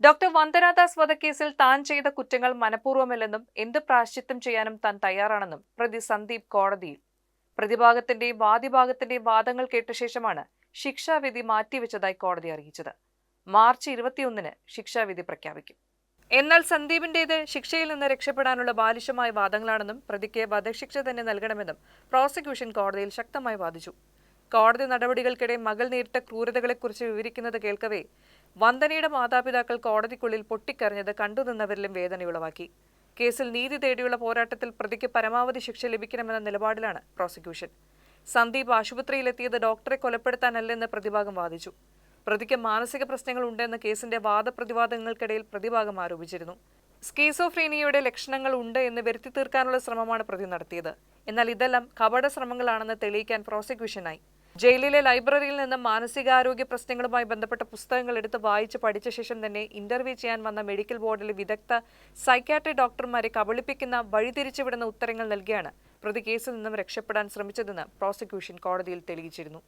Doctor Vandana Das വധക്കേസിൽ താൻ ചെയ്ത കുറ്റങ്ങൾ മനഃപൂർവ്വമല്ലെന്നും എന്ത് പ്രായശ്ചിത്തം ചെയ്യാനും താൻ തയ്യാറാണെന്നും പ്രതി സന്ദീപ് കോടതിയിൽ. പ്രതിഭാഗത്തിന്റെയും വാദിഭാഗത്തിന്റെയും വാദങ്ങൾ കേട്ട ശേഷമാണ് ശിക്ഷാവിധി മാറ്റിവെച്ചതായി കോടതി അറിയിച്ചത്. മാർച്ച് 21-ന് ശിക്ഷാവിധി പ്രഖ്യാപിക്കും. എന്നാൽ സന്ദീപിന്റേത് ശിക്ഷയിൽ നിന്ന് രക്ഷപ്പെടാനുള്ള ബാലിശമായ വാദങ്ങളാണെന്നും പ്രതിക്ക് വധശിക്ഷ തന്നെ നൽകണമെന്നും പ്രോസിക്യൂഷൻ കോടതിയിൽ ശക്തമായി വാദിച്ചു. കോടതി നടപടികൾക്കിടെ മകൾ നേരിട്ട ക്രൂരതകളെക്കുറിച്ച് വിവരിക്കുന്നത് കേൾക്കവേ വന്ദനയുടെ മാതാപിതാക്കൾ കോടതിക്കുള്ളിൽ പൊട്ടിക്കരഞ്ഞത് കണ്ടുനിന്നവരിലും വേദനയുളവാക്കി. കേസിൽ നീതി തേടിയുള്ള പോരാട്ടത്തിൽ പ്രതിക്ക് പരമാവധി ശിക്ഷ ലഭിക്കണമെന്ന നിലപാടിലാണ് പ്രോസിക്യൂഷൻ. സന്ദീപ് ആശുപത്രിയിലെത്തിയത് ഡോക്ടറെ കൊലപ്പെടുത്താനല്ലെന്ന് പ്രതിഭാഗം വാദിച്ചു. പ്രതിക്ക് മാനസിക പ്രശ്നങ്ങൾ ഉണ്ടെന്ന് കേസിന്റെ വാദപ്രതിവാദങ്ങൾക്കിടയിൽ പ്രതിഭാഗം ആരോപിച്ചിരുന്നു. സ്കീസോഫ്രീനിയയുടെ ലക്ഷണങ്ങൾ ഉണ്ട് എന്ന് വരുത്തി തീർക്കാനുള്ള ശ്രമമാണ് പ്രതി നടത്തിയത്. എന്നാൽ ഇതെല്ലാം കപട ശ്രമങ്ങളാണെന്ന് തെളിയിക്കാൻ പ്രോസിക്യൂഷനായി. ജയിലിലെ ലൈബ്രറിയിൽ നിന്ന് മാനസികാരോഗ്യ പ്രശ്നങ്ങളുമായി ബന്ധപ്പെട്ട പുസ്തകങ്ങൾ എടുത്ത് വായിച്ച് പഠിച്ച ശേഷം തന്നെ ഇന്റർവ്യൂ ചെയ്യാൻ വന്ന മെഡിക്കൽ ബോർഡിലെ വിദഗ്ധ സൈക്യാട്രി ഡോക്ടർമാരെ കബളിപ്പിക്കുന്ന വഴിതിരിച്ചുവിടുന്ന ഉത്തരങ്ങൾ നൽകിയാണ് പ്രതി കേസിൽ നിന്നും രക്ഷപ്പെടാൻ ശ്രമിച്ചതെന്ന് പ്രോസിക്യൂഷൻ കോടതിയിൽ തെളിയിച്ചിരുന്നു.